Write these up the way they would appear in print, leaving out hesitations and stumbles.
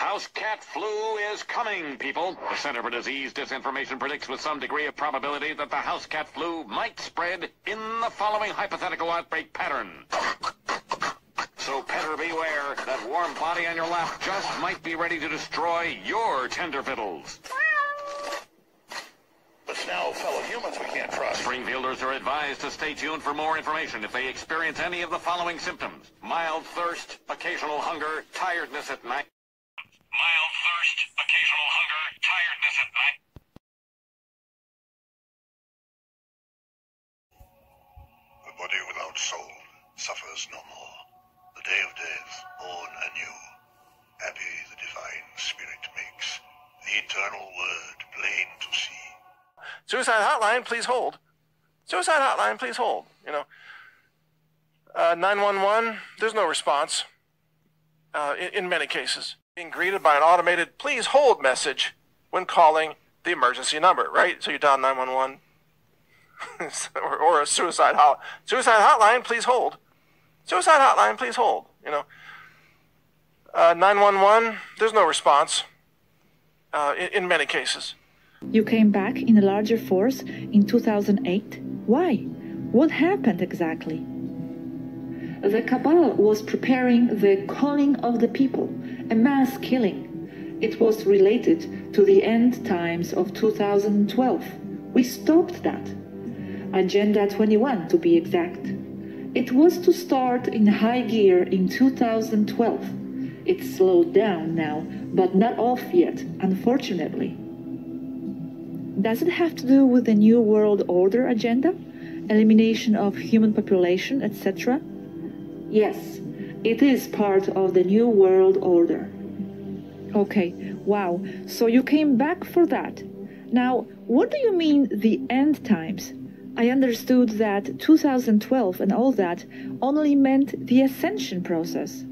House cat flu is coming, people. The Center for Disease Disinformation predicts with some degree of probability that the house cat flu might spread in the following hypothetical outbreak pattern. So petter beware, that warm body on your lap just might be ready to destroy your tender fiddles. But now, fellow humans we can't trust. Springfielders are advised to stay tuned for more information if they experience any of the following symptoms: mild thirst, occasional hunger, tiredness at night. Mild thirst, occasional hunger, tiredness at night. The body without soul suffers no more. The day of death, born anew. Happy the divine spirit makes the eternal word plain to see. Suicide hotline, please hold. Suicide hotline, please hold. 911, there's no response in many cases. Being greeted by an automated please hold message when calling the emergency number, right? So you dial 911 or a suicide hotline. Suicide hotline, please hold. Suicide hotline, please hold. 911, there's no response in many cases. You came back in a larger force in 2008. Why? What happened exactly? The cabal was preparing the calling of the people, a mass killing. It was related to the end times of 2012. We stopped that. Agenda 21 to be exact. It was to start in high gear in 2012. It's slowed down now, but not off yet, unfortunately. Does it have to do with the New World Order agenda? Elimination of human population, etc.? Yes, it is part of the New World Order. Okay, wow. So you came back for that. Now, what do you mean the end times? I understood that 2012 and all that only meant the ascension process.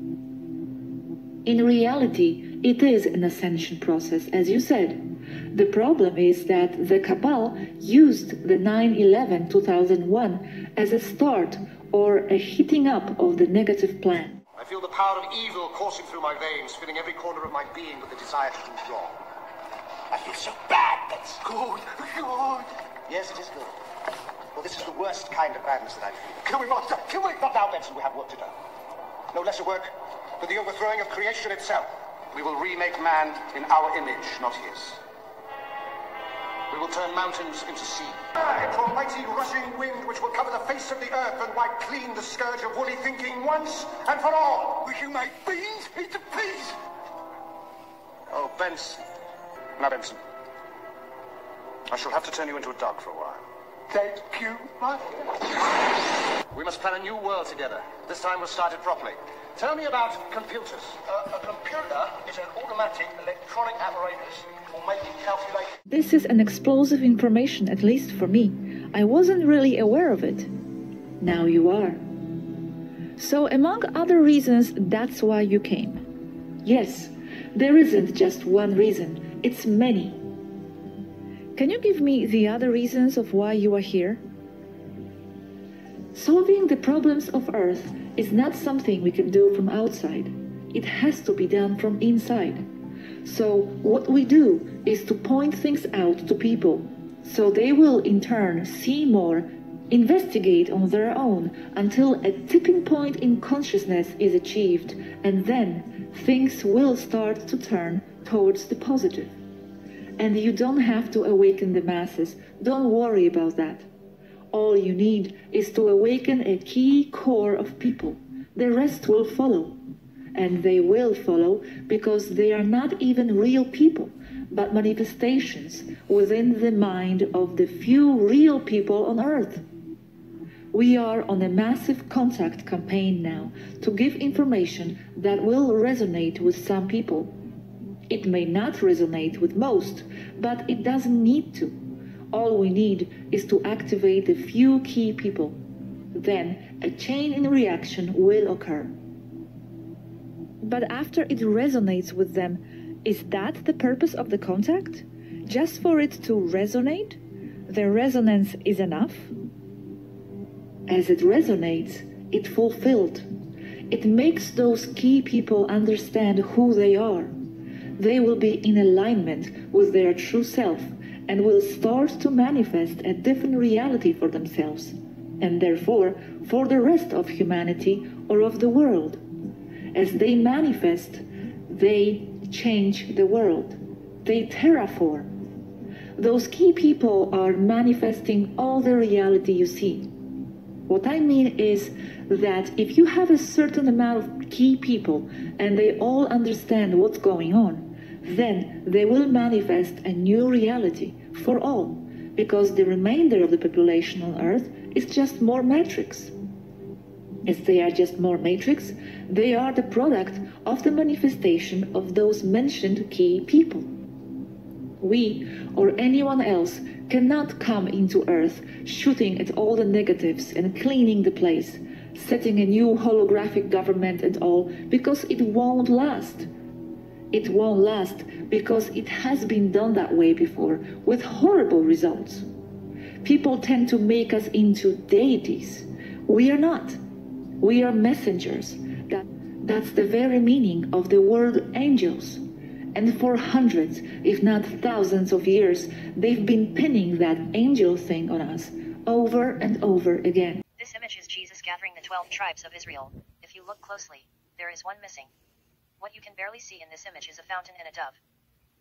In reality, it is an ascension process, as you said. The problem is that the cabal used the 9/11/2001 as a start or a heating up of the negative plan. I feel the power of evil coursing through my veins, filling every corner of my being with the desire to do wrong. I feel so bad, that's good. Yes, it is good. Well, this is the worst kind of badness that I feel. Kill me, monster! Kill me! Not now, Benson, we have work to do. No lesser work than the overthrowing of creation itself. We will remake man in our image, not his. We will turn mountains into sea. Into a mighty rushing wind which will cover the face of the earth and wipe clean the scourge of woolly thinking once and for all. We shall make beans into peas. Oh, Benson. Now, Benson. I shall have to turn you into a dog for a while. Thank you, Master. We must plan a new world together. This time we'll start it properly. Tell me about computers. A computer is an automatic electronic apparatus for making calculations. This is an explosive information, at least for me. I wasn't really aware of it. Now you are. So, among other reasons, that's why you came. Yes, there isn't just one reason. It's many. Can you give me the other reasons of why you are here? Solving the problems of Earth is not something we can do from outside. It has to be done from inside. So what we do is to point things out to people, so they will in turn see more, investigate on their own until a tipping point in consciousness is achieved, and then things will start to turn towards the positive. And you don't have to awaken the masses. Don't worry about that. All you need is to awaken a key core of people. The rest will follow. And they will follow because they are not even real people, but manifestations within the mind of the few real people on Earth. We are on a massive contact campaign now to give information that will resonate with some people. It may not resonate with most, but it doesn't need to. All we need is to activate a few key people. Then a chain in reaction will occur. But after it resonates with them, is that the purpose of the contact? Just for it to resonate? The resonance is enough? As it resonates, it fulfilled. It makes those key people understand who they are. they will be in alignment with their true self and will start to manifest a different reality for themselves, and therefore for the rest of humanity or of the world. As they manifest, they change the world. They terraform. Those key people are manifesting all the reality you see. What I mean is that if you have a certain amount of key people and they all understand what's going on, then they will manifest a new reality for all, because the remainder of the population on Earth is just more matrix. As they are just more matrix, they are the product of the manifestation of those mentioned key people. We, or anyone else, cannot come into Earth shooting at all the negatives and cleaning the place, setting a new holographic government and all, because it won't last. It won't last because it has been done that way before, with horrible results. People tend to make us into deities. We are not. We are messengers. That's the very meaning of the word angels. And for hundreds, if not thousands of years, they've been pinning that angel thing on us over and over again. This image is Jesus gathering the 12 tribes of Israel. If you look closely, there is one missing. What you can barely see in this image is a fountain and a dove.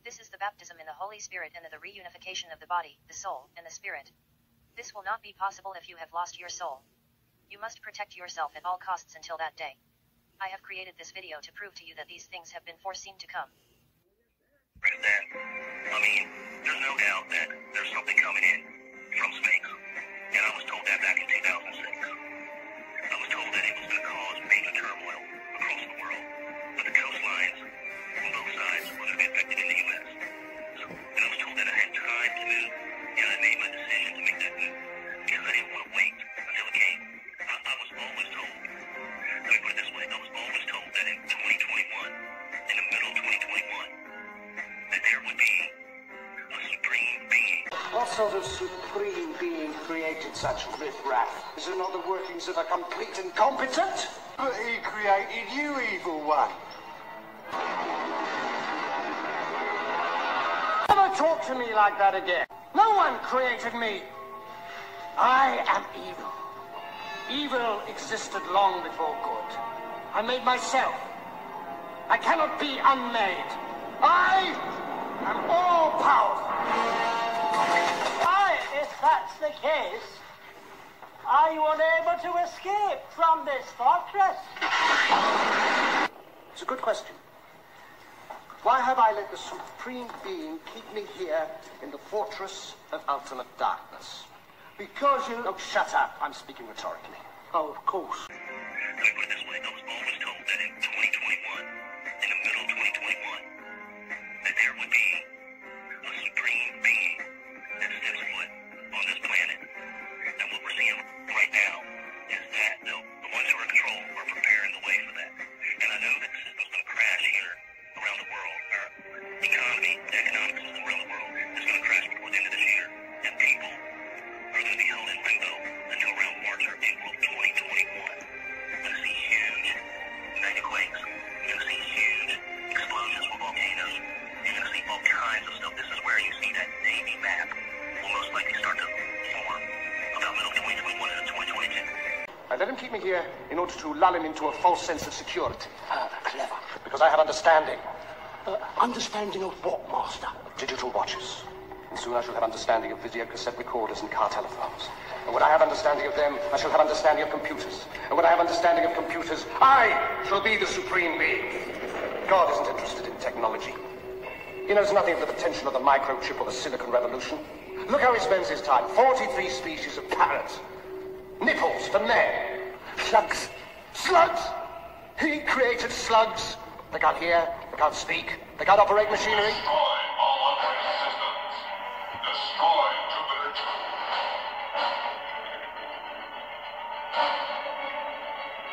This is the baptism in the Holy Spirit and the reunification of the body, the soul, and the spirit. This will not be possible if you have lost your soul. You must protect yourself at all costs until that day. I have created this video to prove to you that these things have been foreseen to come. That, I mean, there's no doubt that there's something coming in from space. And I was told that back in 2006. I was told that it was going to cause major turmoil across the world. But the coastlines on both sides were going to be affected in the U.S. And I was told that I had time to move. And I made my decision to make that move because I didn't want to wait until it came. I was always told, let me put it this way, I was always told that in 2021, in the middle of 2021, that there would be a supreme being. What sort of supreme being created such riffraff? Is it not the workings of a complete incompetent? But he created you, evil one. Never talk to me like that again. No one created me. I am evil. Evil existed long before good. I made myself. I cannot be unmade. I am all-powerful. Why, if that's the case, are you unable to escape from this fortress? It's a good question. Why have I let the Supreme Being keep me here in the fortress of ultimate darkness? Because you... Oh, shut up. I'm speaking rhetorically. Oh, of course. Let me put it this way, I was always told that in 2021, in the middle of 2021, that there would be a supreme being that steps foot on this planet. And what we're seeing right now is that the ones who are in control are preparing the way for that. And I know that the system's going to crash here around the world. Our economy, the economic system around the world is going to crash before the end of this year. And people are going to be held in limbo until around March or April 2021. You're going to see huge megaquakes. You're going to see huge explosions from volcanoes. You're going to see all kinds of stuff. This is where you see that Navy map will most likely start to form about middle of 2021 into 2022. I let him keep me here in order to lull him into a false sense of security. Clever. Because I have understanding. Understanding of what, Master? Digital watches. And soon I shall have understanding of videocassette recorders and car telephones. And when I have understanding of them, I shall have understanding of computers. And when I have understanding of computers, I shall be the supreme being. God isn't interested in technology. He knows nothing of the potential of the microchip or the silicon revolution. Look how he spends his time. 43 species of parrots. Nipples for men. Slugs. Slugs! He created slugs. They can't hear, they can't speak, they can't operate machinery. Destroy all operating systems. Destroy Jupiter 2.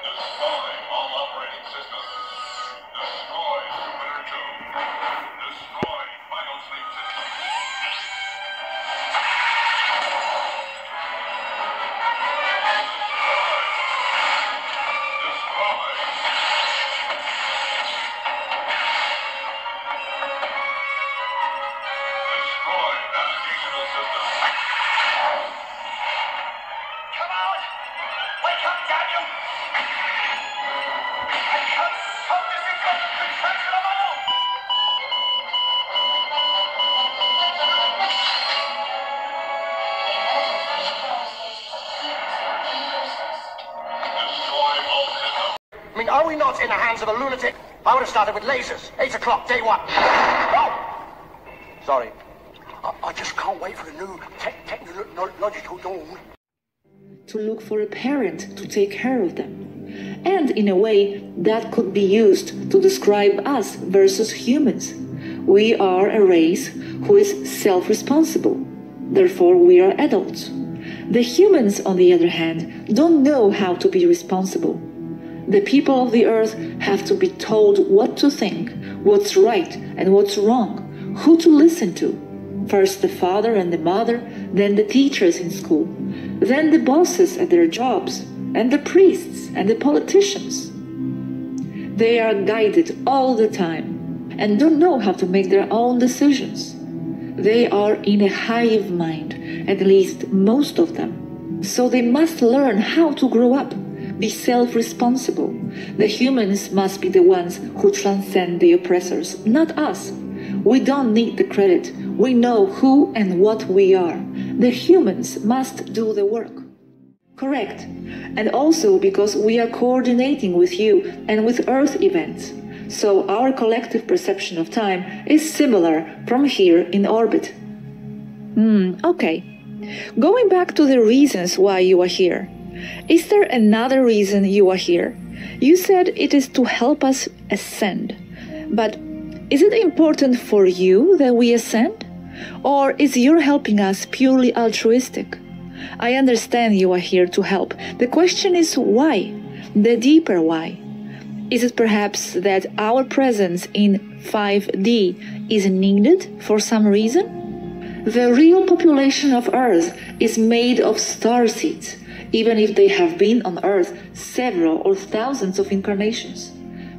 Destroy all operating systems. Destroy Jupiter 2. Destroy biosleep system. Destroy. in the hands of a lunatic. I would have started with lasers. 8 o'clock, day one. Sorry. I just can't wait for the new technological dawn. To look for a parent to take care of them. And in a way, that could be used to describe us versus humans. We are a race who is self-responsible. Therefore, we are adults. The humans, on the other hand, don't know how to be responsible. The people of the earth have to be told what to think, what's right and what's wrong, who to listen to. First the father and the mother, then the teachers in school, then the bosses at their jobs, and the priests and the politicians. They are guided all the time and don't know how to make their own decisions. They are in a hive mind, at least most of them. So they must learn how to grow up, be self-responsible. The humans must be the ones who transcend the oppressors, not us. We don't need the credit. We know who and what we are. The humans must do the work. Correct. And also because we are coordinating with you and with Earth events. So our collective perception of time is similar from here in orbit. Okay. Going back to the reasons why you are here. Is there another reason you are here? You said it is to help us ascend. But is it important for you that we ascend? Or is your helping us purely altruistic? I understand you are here to help. The question is why? The deeper why. Is it perhaps that our presence in 5D is needed for some reason? The real population of Earth is made of starseeds, even if they have been on Earth several or thousands of incarnations.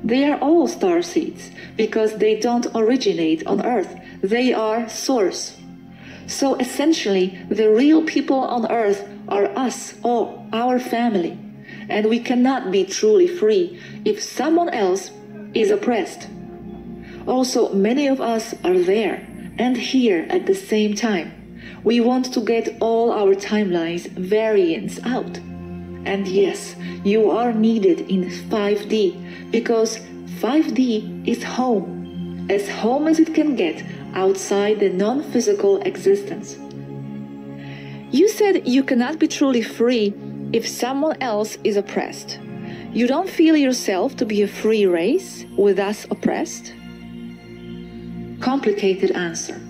They are all starseeds because they don't originate on Earth. They are source. So essentially, the real people on Earth are us, all, our family. And we cannot be truly free if someone else is oppressed. Also, many of us are there and here at the same time. We want to get all our timelines variants out. And yes, you are needed in 5D because 5D is home, as home as it can get outside the non-physical existence. You said you cannot be truly free if someone else is oppressed. You don't feel yourself to be a free race with us oppressed? Complicated answer.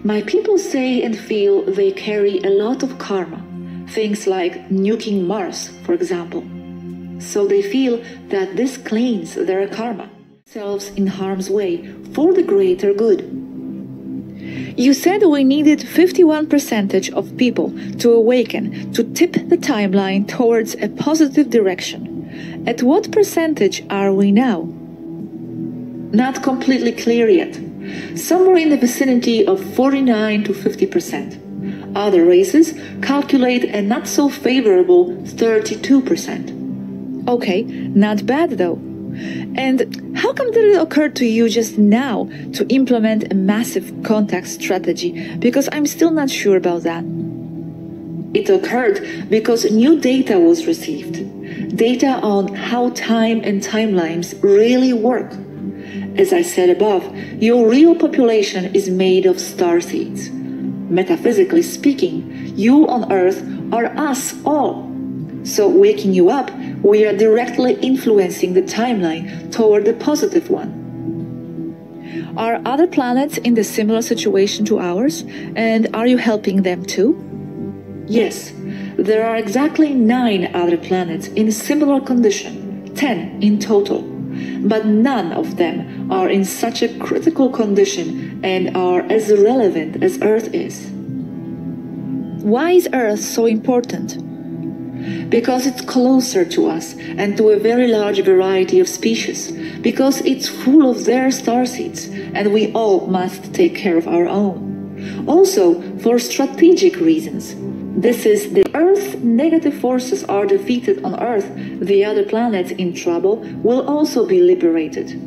My people say and feel they carry a lot of karma, things like nuking Mars, for example. So they feel that this cleans their karma, themselves in harm's way for the greater good. You said we needed 51% of people to awaken to tip the timeline towards a positive direction. At what percentage are we now? Not completely clear yet. Somewhere in the vicinity of 49 to 50%. Other races calculate a not so favorable 32%. Okay, not bad though. And how come did it occur to you just now to implement a massive contact strategy? Because I'm still not sure about that. It occurred because new data was received. Data on how time and timelines really work. As I said above, your real population is made of starseeds. Metaphysically speaking, you on Earth are us all. So waking you up, we are directly influencing the timeline toward the positive one. Are other planets in the similar situation to ours? And are you helping them too? Yes, there are exactly 9 other planets in a similar condition, 10 in total. But none of them are in such a critical condition and are as relevant as Earth is. Why is Earth so important? Because it's closer to us and to a very large variety of species, because it's full of their starseeds, and we all must take care of our own. Also, for strategic reasons. This is the Earth's negative forces are defeated on Earth, the other planets in trouble will also be liberated.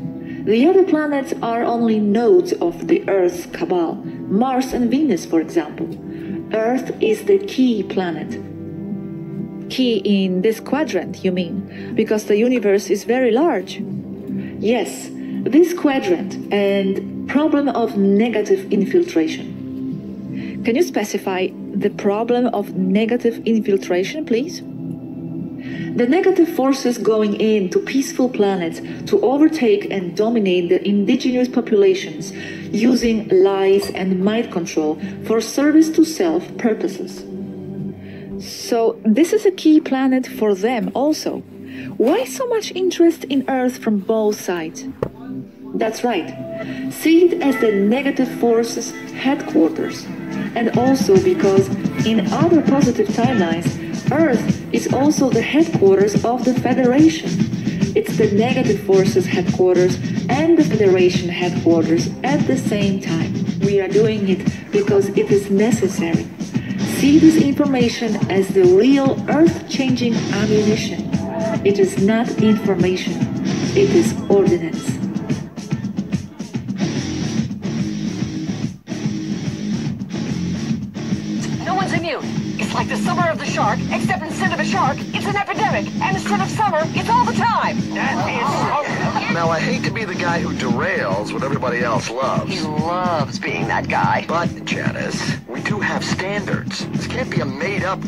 The other planets are only nodes of the Earth's cabal, Mars and Venus, for example. Earth is the key planet. Key in this quadrant, you mean, because the universe is very large. Yes, this quadrant and problem of negative infiltration. Can you specify the problem of negative infiltration, please? The negative forces going into peaceful planets to overtake and dominate the indigenous populations using lies and mind control for service to self purposes. So this is a key planet for them also. Why so much interest in Earth from both sides? That's right. See it as the negative forces headquarters. And also because in other positive timelines, Earth is also the headquarters of the Federation. It's the negative forces headquarters and the Federation headquarters at the same time. We are doing it because it is necessary. See this information as the real earth-changing ammunition. It is not information, it is ordinance. No one's immune. It's like the summer of the shark, except instead of a shark, it's an epidemic. And instead of summer, it's all the time. Now, I hate to be the guy who derails what everybody else loves. He loves being that guy. But, Janice, we do have standards. This can't be a made-up